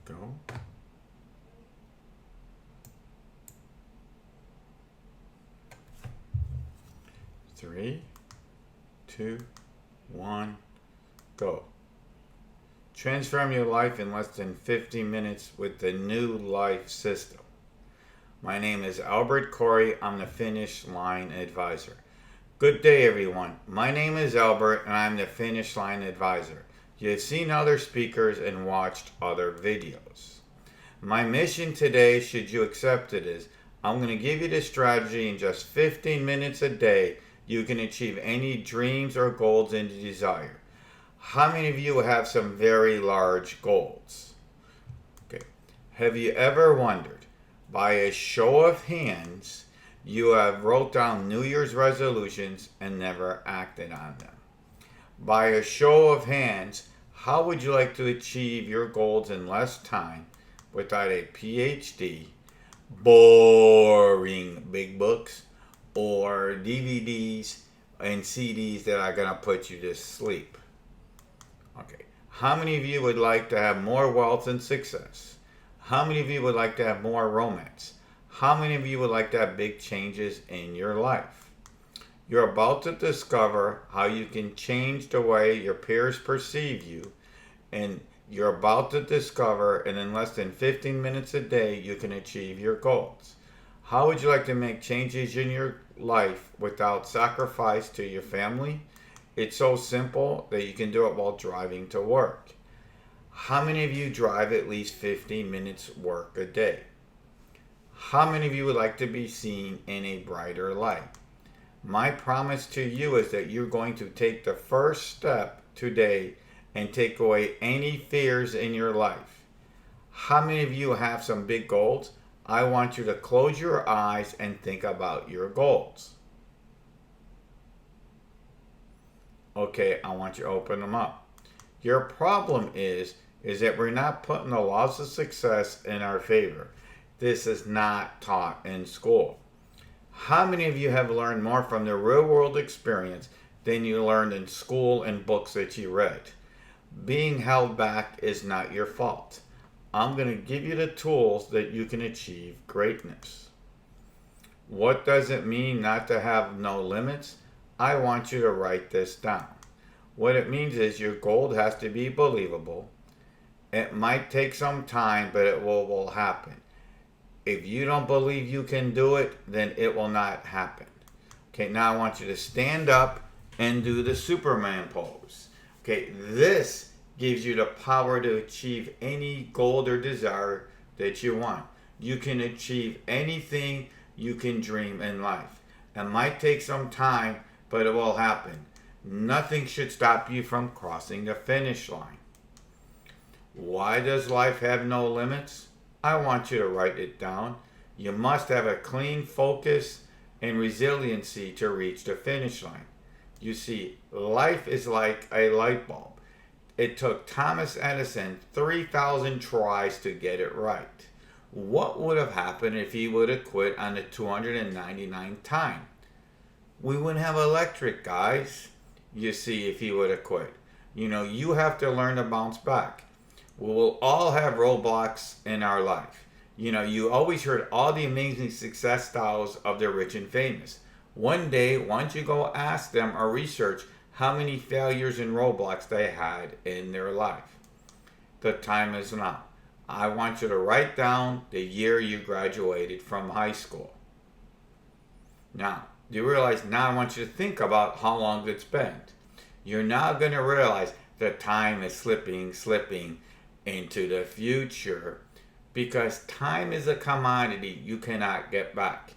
Go. 3, 2, 1, go. Transform your life in less than 50 minutes with the new life system. My name is Albert Corey. I'm the Finish Line Advisor. Good day, everyone. My name is Albert, and I'm the Finish Line Advisor. You've seen other speakers and watched other videos. My mission today, should you accept it, is I'm going to give you the strategy in just 15 minutes a day. You can achieve any dreams or goals that you desire. How many of you have some very large goals? Okay. Have you ever wondered, by a show of hands, you have wrote down New Year's resolutions and never acted on them? By a show of hands, how would you like to achieve your goals in less time without a PhD, boring big books, or DVDs and CDs that are going to put you to sleep? Okay. How many of you would like to have more wealth and success? How many of you would like to have more romance? How many of you would like to have big changes in your life? You're about to discover how you can change the way your peers perceive you, and you're about to discover, and in less than 15 minutes a day, you can achieve your goals. How would you like to make changes in your life without sacrifice to your family? It's so simple that you can do it while driving to work. How many of you drive at least 15 minutes work a day? How many of you would like to be seen in a brighter light? My promise to you is that you're going to take the first step today and take away any fears in your life. How many of you have some big goals? I want you to close your eyes and think about your goals. Okay, I want you to open them up. Your problem is that we're not putting the laws of success in our favor. This is not taught in school. How many of you have learned more from the real world experience than you learned in school and books that you read? Being held back is not your fault. I'm going to give you the tools that you can achieve greatness. What does it mean not to have no limits? I want you to write this down. What it means is your goal has to be believable. It might take some time, but it will happen. If you don't believe you can do it, then it will not happen. Okay, now I want you to stand up and do the Superman pose. Okay, this gives you the power to achieve any goal or desire that you want. You can achieve anything you can dream in life. It might take some time, but it will happen. Nothing should stop you from crossing the finish line. Why does life have no limits? I want you to write it down. You must have a clean focus and resiliency to reach the finish line. You see, life is like a light bulb. It took Thomas Edison 3,000 tries to get it right. What would have happened if he would have quit on the 299th time? We wouldn't have electric, guys. You see, if he would have quit. You have to learn to bounce back. We will all have roadblocks in our life. You always heard all the amazing success styles of the rich and famous. One day, why don't you go ask them or research how many failures and roadblocks they had in their life? The time is now. I want you to write down the year you graduated from high school. Now, do you realize now I want you to think about how long it's been? You're now going to realize that time is slipping into the future, because time is a commodity you cannot get back.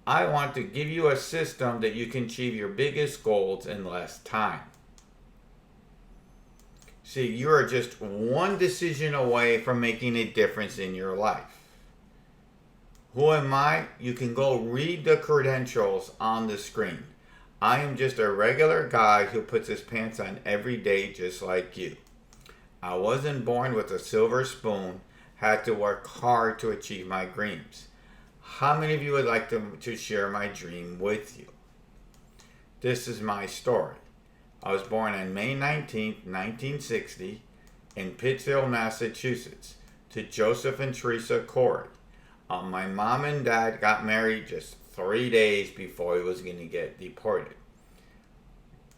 I want to give you a system that you can achieve your biggest goals in less time. See, you are just one decision away from making a difference in your life. Who am I? You can go read the credentials on the screen. I am just a regular guy who puts his pants on every day just like you. I wasn't born with a silver spoon, had to work hard to achieve my dreams. How many of you would like to share my dream with you? This is my story. I was born on May 19th, 1960 in Pittsfield, Massachusetts. to Joseph and Teresa Corey. My mom and dad got married just 3 days before he was going to get deported.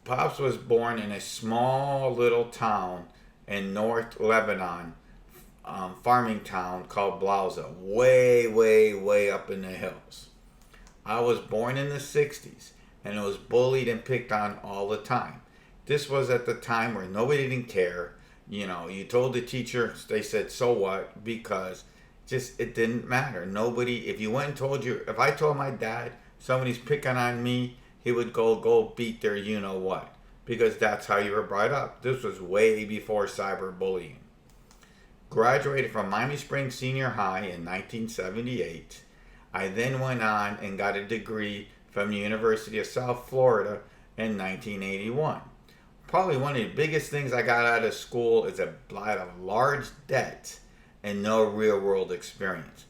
Pops was born in a small little town in North Lebanon, farming town called Bloza, way up in the hills. I was born in the 60s and was bullied and picked on all the time. This was at the time where nobody didn't care. You told the teacher, they said, so what? Because just it didn't matter. Nobody, if I told my dad somebody's picking on me, he would go beat their you-know-what. Because that's how you were brought up. This was way before cyberbullying. Graduated from Miami Springs Senior High in 1978. I then went on and got a degree from the University of South Florida in 1981. Probably one of the biggest things I got out of school is a lot of large debt and no real world experience.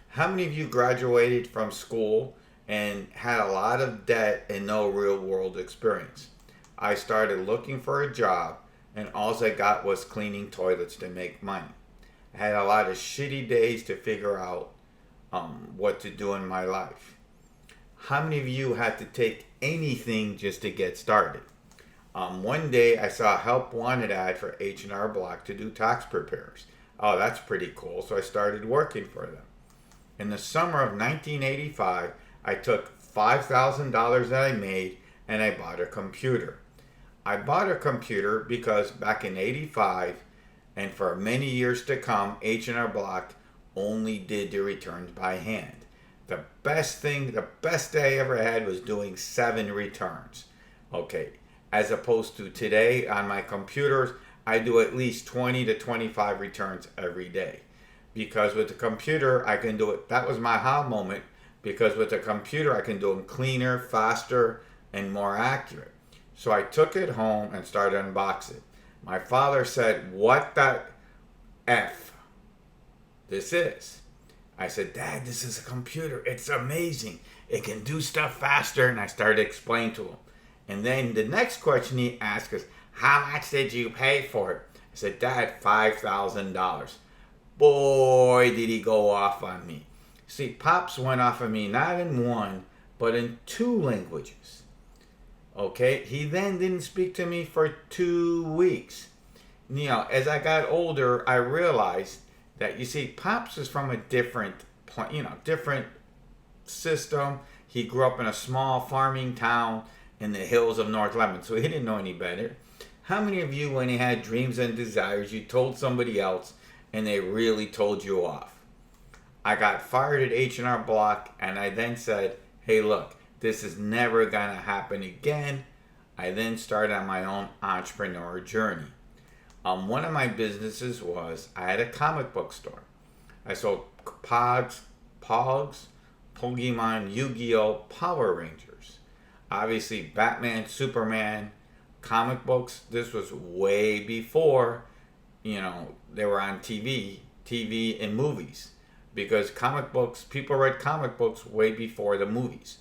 How many of you graduated from school and had a lot of debt and no real world experience? I started looking for a job and all I got was cleaning toilets to make money. I had a lot of shitty days to figure out what to do in my life. How many of you had to take anything just to get started? One day I saw a help wanted ad for H&R Block to do tax preparers. Oh, that's pretty cool. So I started working for them. In the summer of 1985, I took $5,000 that I made and I bought a computer. I bought a computer because back in 85 and for many years to come, H&R Block only did the returns by hand. The best day I ever had was doing 7 returns. Okay, as opposed to today on my computers, I do at least 20 to 25 returns every day. Because with the computer, I can do it. That was my aha moment. Because with the computer, I can do them cleaner, faster, and more accurate. So I took it home and started unboxing. My father said, "What the F this is?" I said, "Dad, this is a computer. It's amazing. It can do stuff faster." And I started explaining to him. And then the next question he asked is, "How much did you pay for it?" I said, "Dad, $5,000. Boy, did he go off on me. See, Pops went off on me not in one, but in 2 languages. Okay, he then didn't speak to me for 2 weeks. As I got older, I realized that, Pops is from a different system. He grew up in a small farming town in the hills of North Lebanon, so he didn't know any better. How many of you, when you had dreams and desires, you told somebody else and they really told you off? I got fired at H&R Block and I then said, hey, look, this is never going to happen again. I then started on my own entrepreneur journey. One of my businesses was I had a comic book store. I sold Pogs, Pokemon, Yu-Gi-Oh, Power Rangers. Obviously, Batman, Superman, comic books. This was way before, they were on TV and movies. Because comic books, people read comic books way before the movies.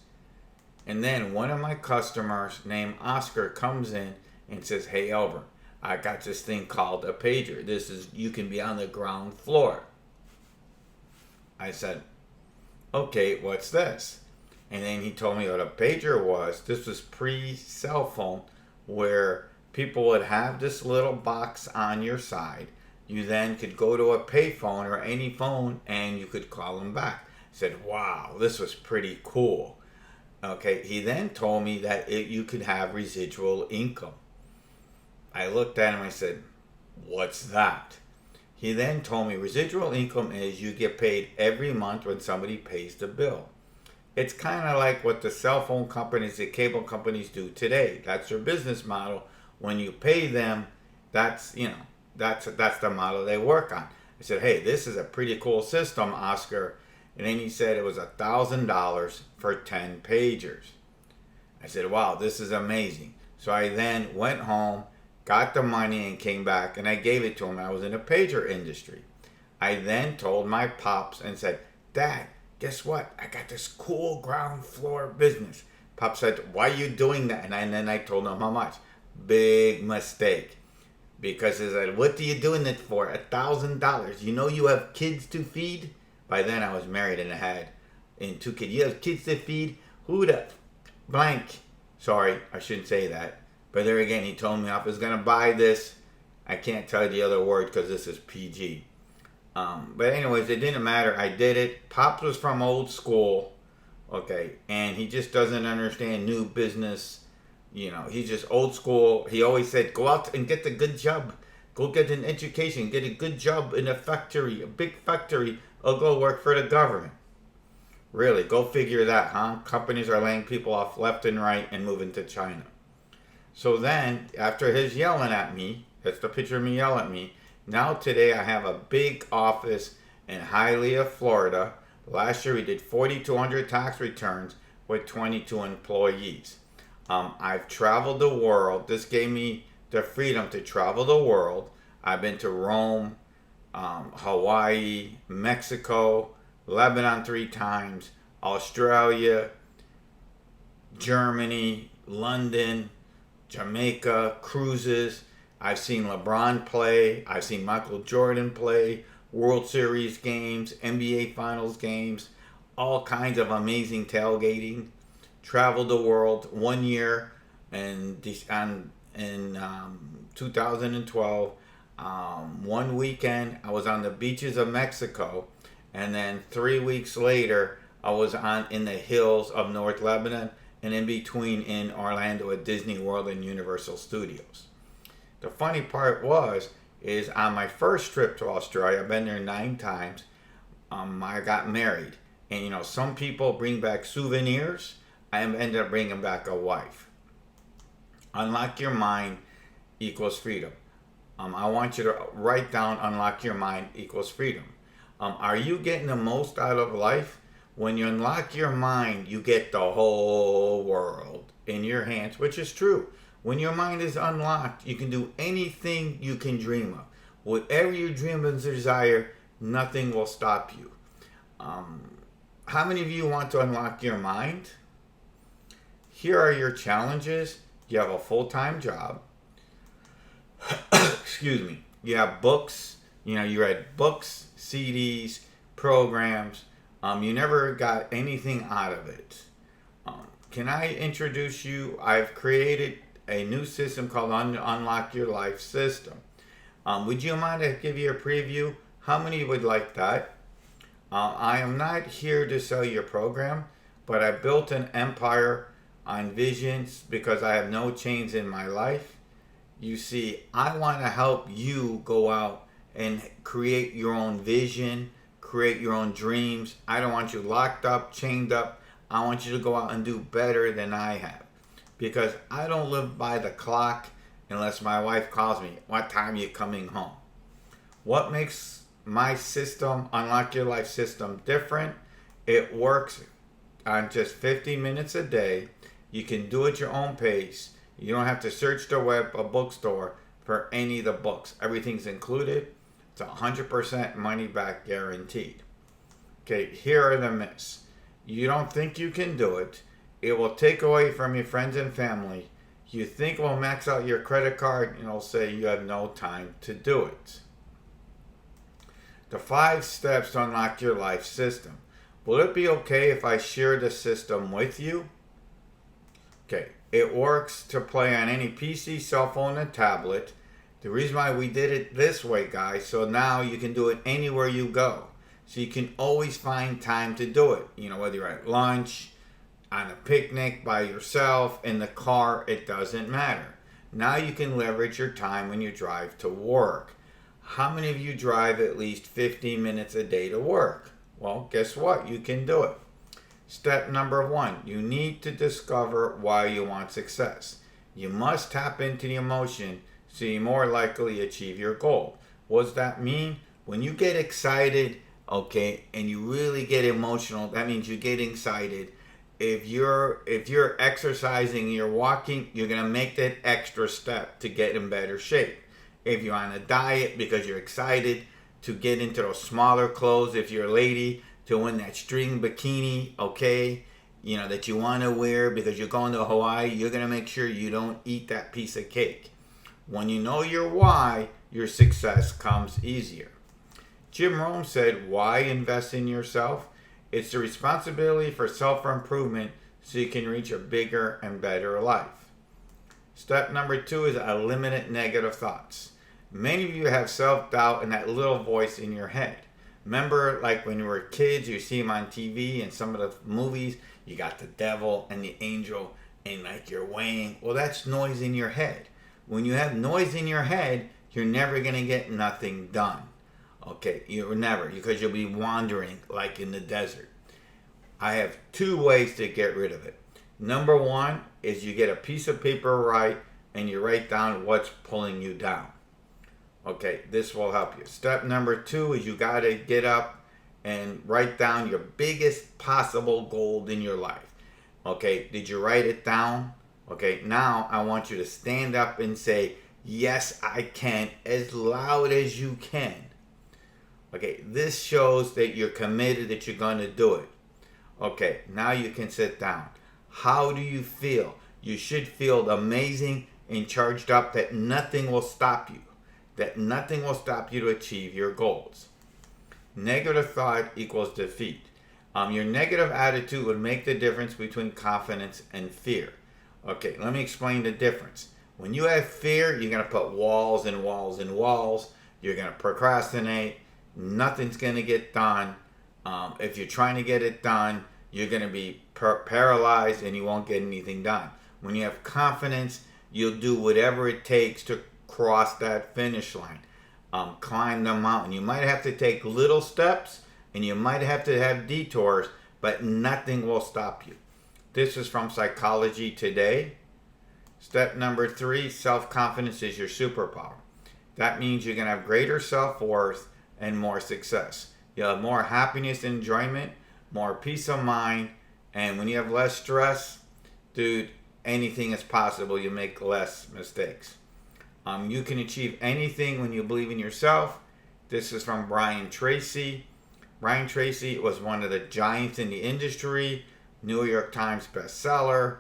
And then one of my customers named Oscar comes in and says, hey, Albert, I got this thing called a pager. You can be on the ground floor. I said, okay, what's this? And then he told me what a pager was. This was pre-cell phone, where people would have this little box on your side. You then could go to a payphone or any phone and you could call them back. I said, wow, this was pretty cool. Okay, he then told me that you could have residual income. I looked at him and I said, what's that? He then told me residual income is you get paid every month when somebody pays the bill. It's kind of like what the cell phone companies, the cable companies do today. That's their business model. When you pay them, that's the model they work on. I said, hey, this is a pretty cool system, Oscar. And then he said it was $1,000 for 10 pagers. I said, wow, this is amazing. So I then went home, got the money and came back and I gave it to him. I was in the pager industry. I then told my pops and said, Dad, guess what? I got this cool ground floor business. Pop said, why are you doing that? And then I told him how much. Big mistake. because he said, "What are you doing it for? $1,000. You know you have kids to feed." By then I was married and I had two kids. You have kids to feed. Who the blank? Sorry, I shouldn't say that. But there again, he told me I was gonna buy this. I can't tell you the other word because this is PG. But anyways, it didn't matter. I did it. Pops was from old school, okay, and he just doesn't understand new business. He's just old school. He always said, "Go out and get a good job. Go get an education. Get a good job in a factory, a big factory, or go work for the government." Really, go figure that, huh? Companies are laying people off left and right and moving to China. So then, after his yelling at me, that's the picture of me yelling at me. Now today I have a big office in Hialeah, Florida. Last year we did 4,200 tax returns with 22 employees. I've traveled the world. This gave me the freedom to travel the world. I've been to Rome, Hawaii, Mexico, Lebanon 3 times, Australia, Germany, London, Jamaica, cruises. I've seen LeBron play. I've seen Michael Jordan play, World Series games, NBA Finals games, all kinds of amazing tailgating. Traveled the world 1 year in 2012. One weekend I was on the beaches of Mexico, and then 3 weeks later I was in the hills of North Lebanon, and in between in Orlando at Disney World and Universal Studios. The funny part is on my first trip to Australia, I've been there 9 times, I got married. And some people bring back souvenirs. I ended up bringing back a wife. Unlock your mind equals freedom. I want you to write down unlock your mind equals freedom. Are you getting the most out of life? When you unlock your mind, you get the whole world in your hands, which is true. When your mind is unlocked, you can do anything you can dream of. Whatever you dream and desire, nothing will stop you. How many of you want to unlock your mind? Here are your challenges. You have a full-time job. Excuse me. You have books. You read books, CDs, programs. You never got anything out of it. Can I introduce you? I've created a new system called Unlock Your Life System. Would you mind to give you a preview? How many would like that? I am not here to sell your program, but I built an empire on visions because I have no chains in my life. You see, I want to help you go out and create your own vision, create your own dreams. I don't want you locked up, chained up. I want you to go out and do better than I have. Because I don't live by the clock unless my wife calls me, "What time are you coming home?" What makes my system, Unlock Your Life system, different? It works on just 50 minutes a day. You can do it at your own pace. You don't have to search the web, a bookstore, for any of the books. Everything's included. It's 100% money back guaranteed. Okay, here are the myths. You don't think you can do it. It will take away from your friends and family. You think it will max out your credit card, and it'll say you have no time to do it. The 5 steps to unlock your life system. Will it be okay if I share the system with you? Okay, it works to play on any PC, cell phone, and tablet. The reason why we did it this way, guys, so now you can do it anywhere you go. So you can always find time to do it. Whether you're at lunch, on a picnic, by yourself, in the car, it doesn't matter. Now you can leverage your time when you drive to work. How many of you drive at least 15 minutes a day to work? Well, guess what? You can do it. Step number 1, you need to discover why you want success. You must tap into the emotion so you more likely achieve your goal. What does that mean? When you get excited, okay, and you really get emotional, that means you're getting excited. If you're exercising, you're walking, you're going to make that extra step to get in better shape. If you're on a diet because you're excited to get into those smaller clothes, if you're a lady, to win that string bikini, okay, that you want to wear because you're going to Hawaii, you're going to make sure you don't eat that piece of cake. When you know your why, your success comes easier. Jim Rohn said, why invest in yourself? It's the responsibility for self-improvement so you can reach a bigger and better life. Step number 2 is eliminate negative thoughts. Many of you have self-doubt and that little voice in your head. Remember, like when you were kids, you see them on TV and some of the movies, you got the devil and the angel and like you're weighing. Well, that's noise in your head. When you have noise in your head, you're never going to get nothing done. Okay, you're never, because you'll be wandering like in the desert. I have 2 ways to get rid of it. Number 1 is you get a piece of paper right and you write down what's pulling you down. Okay, this will help you. Step number 2 is you got to get up and write down your biggest possible goal in your life. Okay, did you write it down? Okay, now I want you to stand up and say, yes, I can, as loud as you can. Okay, this shows that you're committed, that you're going to do it. Okay, now you can sit down. How do you feel? You should feel amazing and charged up that nothing will stop you. That nothing will stop you to achieve your goals. Negative thought equals defeat. Your negative attitude would make the difference between confidence and fear. Okay, let me explain the difference. When you have fear, you're going to put walls and walls and walls. You're going to procrastinate. Nothing's going to get done. If you're trying to get it done, you're going to be paralyzed and you won't get anything done. When you have confidence, you'll do whatever it takes to cross that finish line. Climb the mountain. You might have to take little steps and you might have to have detours, but nothing will stop you. This is from Psychology Today. Step number 3, self-confidence is your superpower. That means you're going to have greater self-worth and more success. You'll have more happiness and enjoyment, more peace of mind, and when you have less stress, dude, anything is possible. You make less mistakes. You can achieve anything when you believe in yourself. This is from Brian Tracy. Brian Tracy was one of the giants in the industry, New York Times bestseller,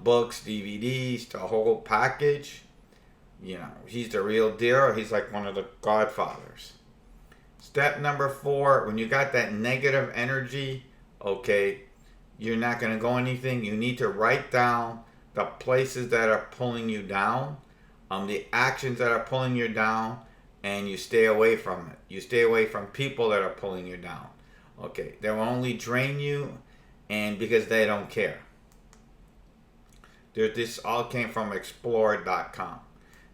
books, DVDs, the whole package. You know, he's the real deal. He's like one of the godfathers. Step number 4, when you got that negative energy, okay, you're not going to go anything. You need to write down the places that are pulling you down, the actions that are pulling you down, and you stay away from it. You stay away from people that are pulling you down. Okay, they will only drain you, and because they don't care. This all came from explore.com.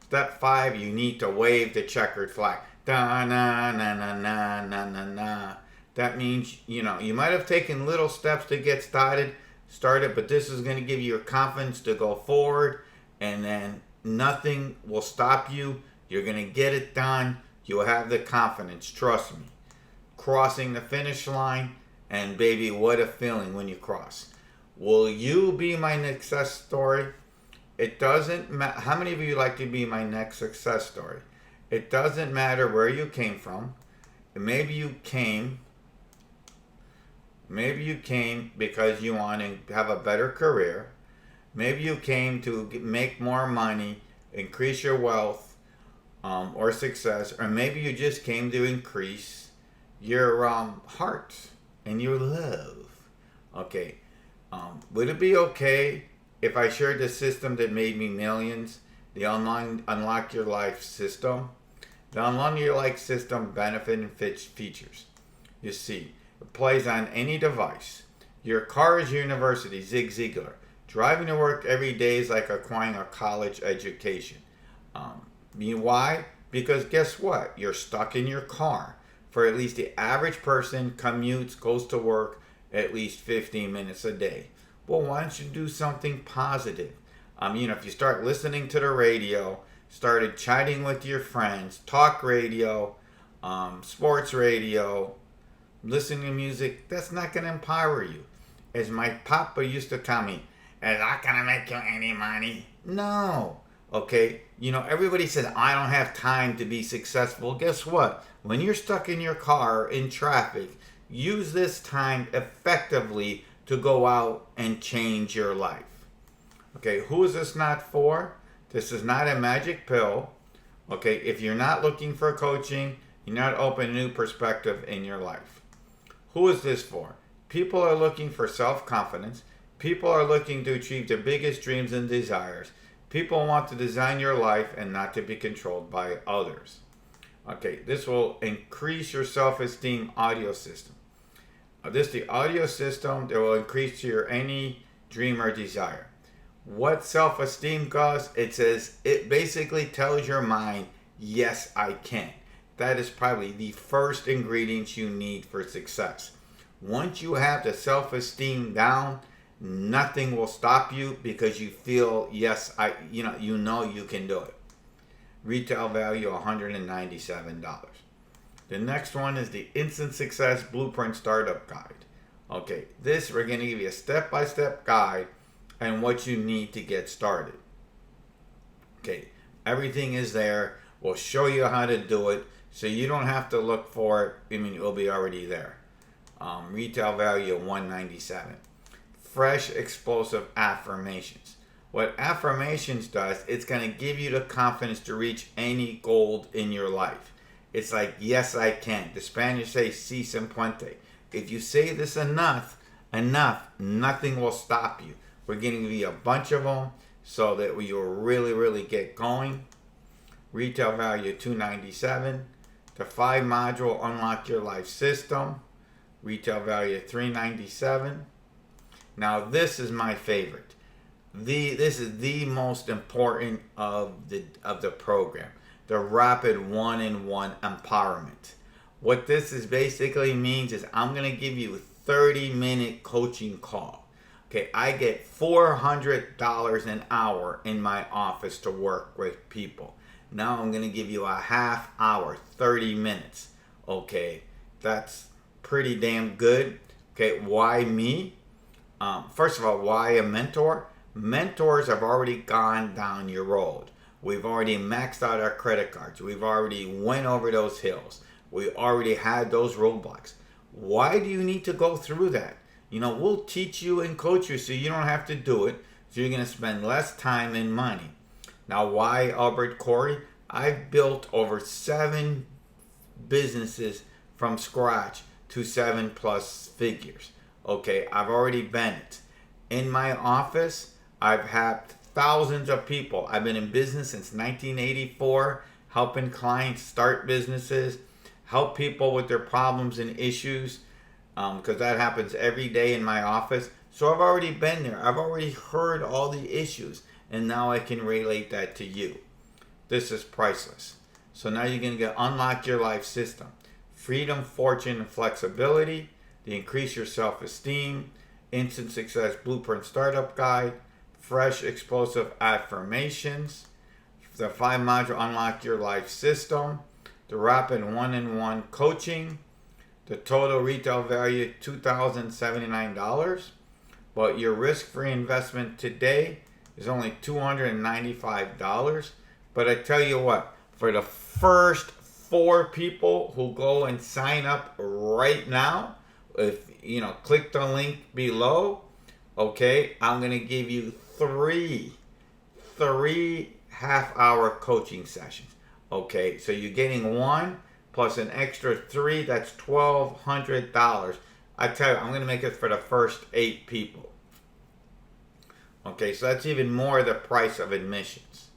Step 5, you need to wave the checkered flag. Da na na na na na na na. That means, you know, you might have taken little steps to get started, but this is going to give you your confidence to go forward, and then nothing will stop you. You're going to get it done. You'll have the confidence, trust me. Crossing the finish line, and baby, what a feeling when you cross. Will you be my next success story? It doesn't matter. How many of you like to be my next success story? It doesn't matter where you came from. Maybe you came because you want to have a better career. Maybe you came to make more money, increase your wealth, or success. Or maybe you just came to increase your heart and your love. Okay. Would it be okay if I shared the system that made me millions? The Unlock Your Life system. The Unlock Your Life system benefit and features. You see, it plays on any device. Your car is your university, Zig Ziglar. Driving to work every day is like acquiring a college education. Why? Because guess what? You're stuck in your car. For at least the average person commutes, goes to work at least 15 minutes a day. Well, why don't you do something positive? If you start listening to the radio, started chatting with your friends, talk radio, sports radio, listening to music, that's not going to empower you. As my papa used to tell me, is that going to make you any money? No. Okay? Everybody says, I don't have time to be successful. Guess what? When you're stuck in your car in traffic, use this time effectively to go out and change your life. Okay, who is this not for? This is not a magic pill. Okay, if you're not looking for coaching, you're not open to new perspective in your life. Who is this for? People are looking for self-confidence. People are looking to achieve their biggest dreams and desires. People want to design your life and not to be controlled by others. Okay, this will increase your self-esteem audio system. This is the audio system that will increase your any dream or desire. What self-esteem does, it basically tells your mind, yes, I can. That is probably the first ingredient you need for success. Once you have the self-esteem down, nothing will stop you because you feel, yes, you know you can do it. Retail value $197. The next one is the Instant Success Blueprint Startup Guide. Okay, this we're going to give you a step-by-step guide and what you need to get started. Okay, everything is there. We'll show you how to do it so you don't have to look for it. I mean, it will be already there. Retail value of $197. Fresh explosive affirmations. What affirmations does, it's going to give you the confidence to reach any goal in your life. It's like, yes, I can. The Spanish say, si se puede. If you say this enough, nothing will stop you. We're going to give you a bunch of them so that you'll really, really get going. Retail value $297. The 5-module Unlock Your Life System. Retail value $397. Now this is my favorite. This is the most important of the program. The Rapid 1-in-1 Empowerment. What this is basically means is I'm going to give you a 30-minute coaching call. Okay, I get $400 an hour in my office to work with people. Now I'm going to give you a half hour, 30 minutes. Okay, that's pretty damn good. Okay, why me? First of all, why a mentor? Mentors have already gone down your road. We've already maxed out our credit cards. We've already went over those hills. We already had those roadblocks. Why do you need to go through that? We'll teach you and coach you so you don't have to do it. So you're going to spend less time and money. Now, why Albert Corey? I've built over 7 businesses from scratch to 7+ figures. Okay, I've already been it. In my office, I've had thousands of people. I've been in business since 1984, helping clients start businesses, help people with their problems and issues, because that happens every day in my office. So I've already been there. I've already heard all the issues, and now I can relate that to you. This is priceless. So now you're going to get Unlock Your Life System. Freedom, fortune, and flexibility. To increase your self-esteem. Instant Success Blueprint Startup Guide. Fresh explosive affirmations. The 5-module Unlock Your Life System. The Rapid 1-in-1 Coaching. The total retail value $2,079. But your risk-free investment today is only $295. But I tell you what, for the first 4 people who go and sign up right now, if click the link below, okay, I'm going to give you 3 half-hour coaching sessions. Okay, so you're getting 1 plus an extra 3, that's $1,200. I tell you, I'm going to make it for the first 8 people. Okay, so that's even more the price of admissions.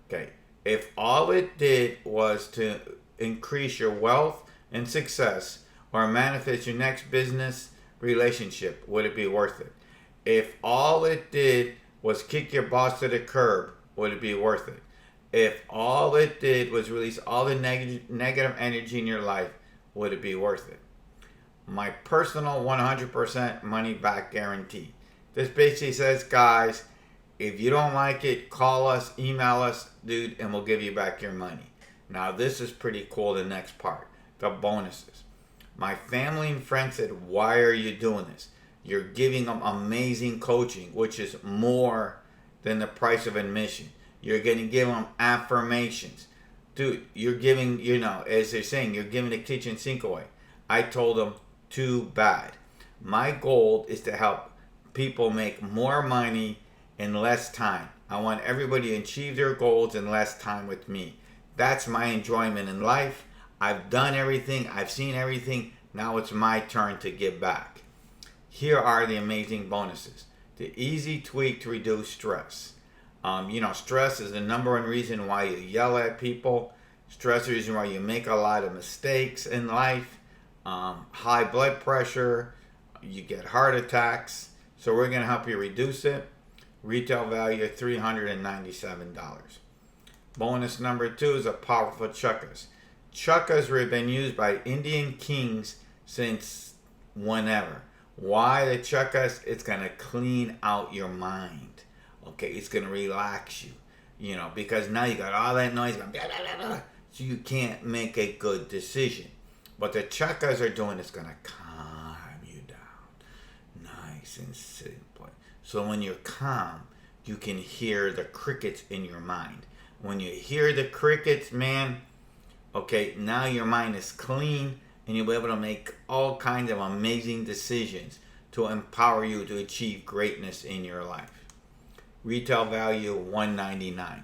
Okay, if all it did was to increase your wealth and success or manifest your next business relationship, would it be worth it? If all it did was kick your boss to the curb, would it be worth it? If all it did was release all the negative energy in your life, would it be worth it? My personal 100% money back guarantee. This basically says, guys, if you don't like it, call us, email us, dude, and we'll give you back your money. Now, this is pretty cool, the next part, the bonuses. My family and friends said, why are you doing this? You're giving them amazing coaching, which is more than the price of admission. You're going to give them affirmations. Dude, you're giving, as they're saying, you're giving the kitchen sink away. I told them, too bad. My goal is to help people make more money in less time. I want everybody to achieve their goals in less time with me. That's my enjoyment in life. I've done everything. I've seen everything. Now it's my turn to give back. Here are the amazing bonuses. The easy tweak to reduce stress. Stress is the number one reason why you yell at people. Stress is the reason why you make a lot of mistakes in life. High blood pressure. You get heart attacks. So we're going to help you reduce it. Retail value $397. Bonus number 2 is a powerful chakras. Chakras have been used by Indian kings since whenever. Why the chakras? It's going to clean out your mind. Okay, it's going to relax you. Because now you got all that noise going, blah, blah, blah, blah, so you can't make a good decision. What the chakras are doing is going to calm you down. Nice and simple. So when you're calm, you can hear the crickets in your mind. When you hear the crickets, man, okay, now your mind is clean and you'll be able to make all kinds of amazing decisions to empower you to achieve greatness in your life. Retail value $199.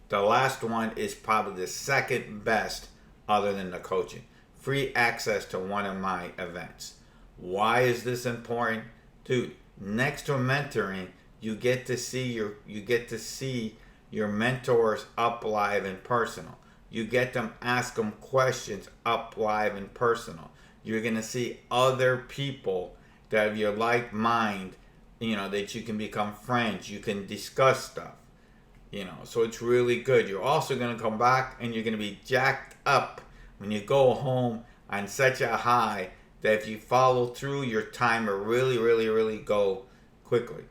The last one is probably the second best other than the coaching. Free access to one of my events. Why is this important? Dude, next to mentoring, you get to see your mentors up live and personal. You get them ask them questions up live and personal. You're gonna see other people that have your like mind, that you can become friends. You can discuss stuff. So it's really good. You're also gonna come back and you're gonna be jacked up when you go home on such a high that if you follow through, your time will really, really, really go quickly.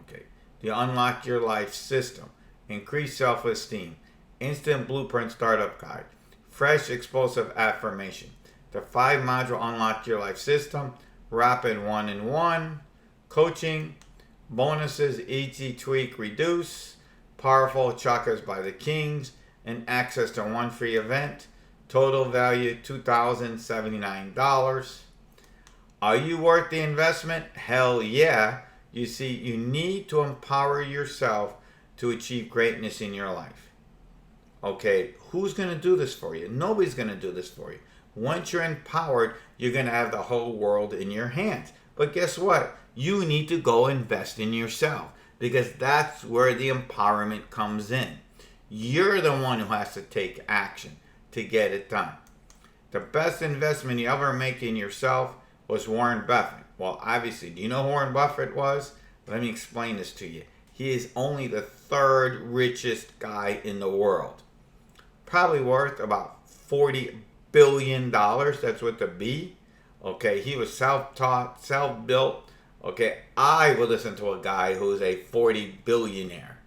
Okay. The Unlock Your Life System. Increase self-esteem. Instant Blueprint Startup Guide. Fresh Explosive Affirmation. The 5-module Unlock Your Life System. Rapid 1-in-1. Coaching. Bonuses. Easy Tweak Reduce. Powerful Chakras by the Kings. And access to one free event. Total value $2,079. Are you worth the investment? Hell yeah. You see, you need to empower yourself to achieve greatness in your life. Okay, who's going to do this for you? Nobody's going to do this for you. Once you're empowered, you're going to have the whole world in your hands. But guess what? You need to go invest in yourself because that's where the empowerment comes in. You're the one who has to take action to get it done. The best investment you ever make in yourself was Warren Buffett. Well, obviously, do you know who Warren Buffett was? Let me explain this to you. He is only the 3rd richest guy in the world. Probably worth about $40 billion. That's with the B. Okay, he was self-taught, self-built. Okay, I would listen to a guy who's a 40 billionaire.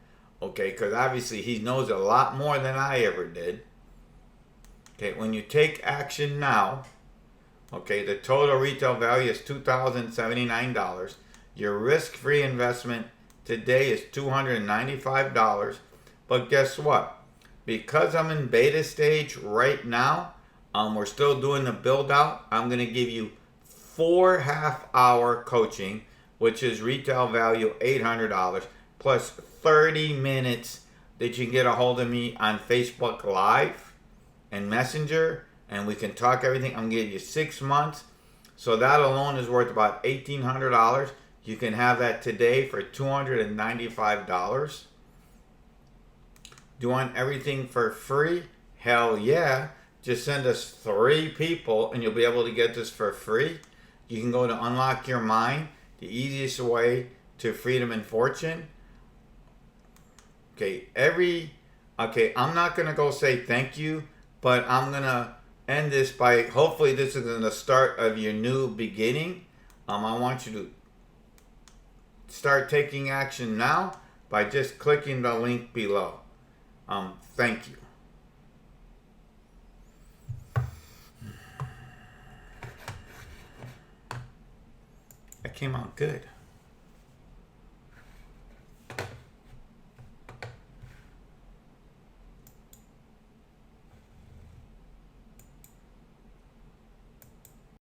Okay, because obviously he knows a lot more than I ever did. Okay, when you take action now, okay, the total retail value is $2,079. Your risk-free investment today is $295. But guess what? Because I'm in beta stage right now, we're still doing the build out. I'm going to give you 4 half-hour coaching, which is retail value $800, plus 30 minutes that you can get a hold of me on Facebook Live and Messenger, and we can talk everything. I'm going to give you 6 months. So that alone is worth about $1,800. You can have that today for $295. Do you want everything for free? Hell yeah. Just send us 3 people and you'll be able to get this for free. You can go to Unlock Your Mind, the easiest way to freedom and fortune. Okay, I'm not going to go say thank you, but I'm going to end this by, hopefully this is the start of your new beginning. I want you to start taking action now by just clicking the link below. Thank you. That came out good.